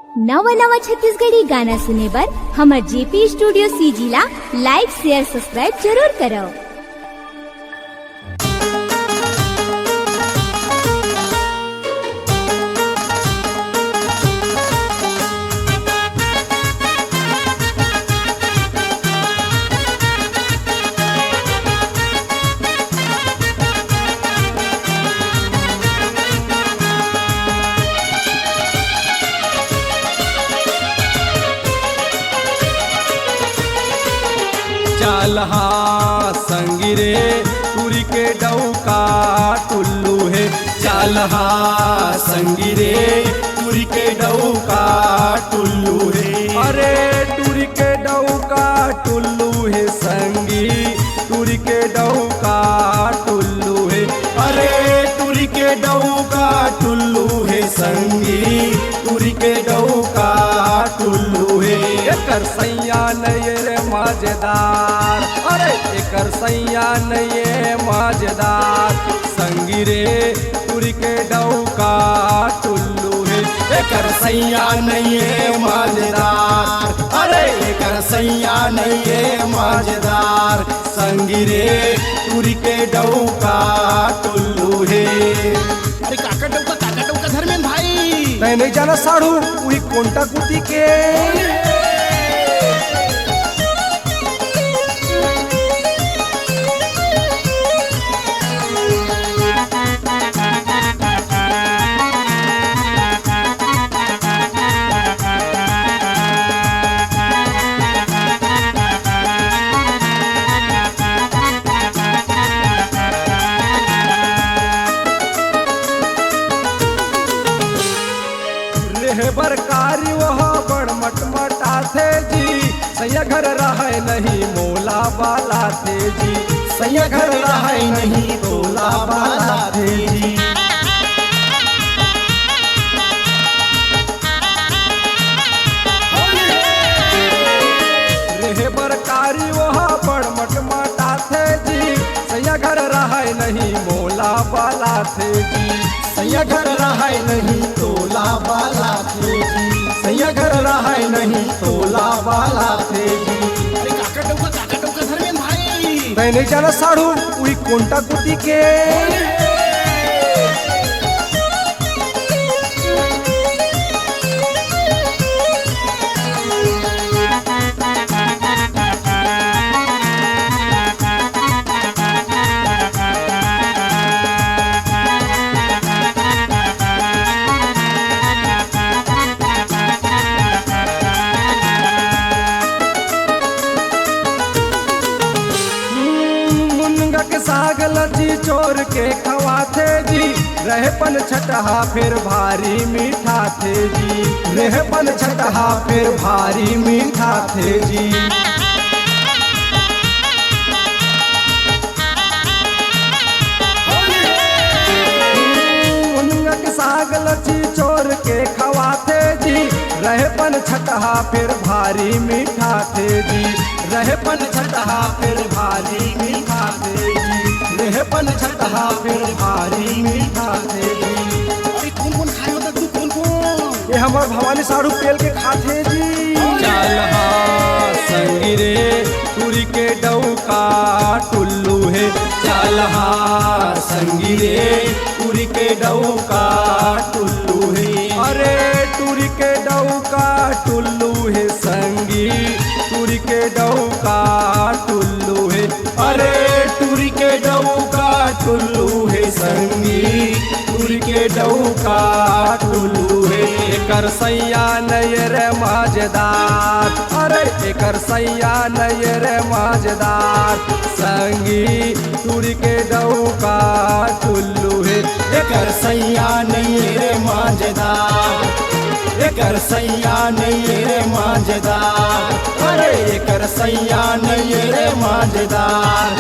नवा नवा छत्तीसगढ़ी गाना सुने बर हमर जेपी स्टूडियो सीजी ला लाइक शेयर सब्सक्राइब जरूर करो। चालहा संगी रे तुरी के डौका टुल्लू है। चालहा संगी रे तुरी के डौका टुल्लू है। अरे तुरी के डौका टुल्लू है संगी, तुरी के डौका टुल्लू है। अरे तुरी के डौका टुल्लू है संगी, तुरी के डौका टुल्लू है। एकर सैया नये रे मजेदार, अरे एकर सैया नये मजेदार संगी रे तुरी के डौका टुल्लू है। एकर सैया नये मजेदार, अरे एकर सैया नये मजेदार संगी रे तुरी के डौका टुल्लू है। अरे काका डौका धर्मेंद्र भाई मैं नहीं जाना साढ़ू वही कोंटा कुटी के। बरकारी वह बड़ मटमटा थे जी, सैया घर रहे नहीं मोला बाला थे जी। सैया घर रहे नहीं तोला बाला थे जी। रेहे बरकारी वह बड़ मटमटा थे जी, सैया घर रहे नहीं मोला बाला थे जी। सैया घर रहे नहीं तोला बाला थे जी, सैया घर रहे नहीं तोला बाला थे जी। अरे काका डौका धर्मेंद्र भाई मैं नहीं जाना साढ़ू वही कोंटा कुटी के। साग लची चोर के खवाथे जी, रहपन छटहा फिर भारी मीठा थे जी। रहपन छटहा फिर भारी मीठा थे जी। साग लची चोर के खवाथे जी, रहपन छटहा फिर भारी मीठा थे जी। रहपन छटहा फिर भारी मीठा थे जी। रहपन छटहा फिर भारी मीठा थे जी। अरे कौन खाए होता तू कौन ये हमार भवानी साढ़ू पेल के खाते जी। चालहा संगी रे तुरी के डौका टुल्लू है। चालहा संगी रे तुरी के डौका टुल्लू है। अरे तुरी के डौका टुल्लू है संगी, तुरी के डौका टुल्लू है। अरे तुरी के डौका टुल्लू है संगी, तुरी के डौका टुल्लू है। एकर सैया नये रे मजेदार, अरे एकर सैया नये रे मजेदार संगी तुरी के डौका टुल्लू है। एकर सैया नये रे मजेदार, एकर सैया नये रे मजेदार, अरे एकर सैया नये रे मजेदार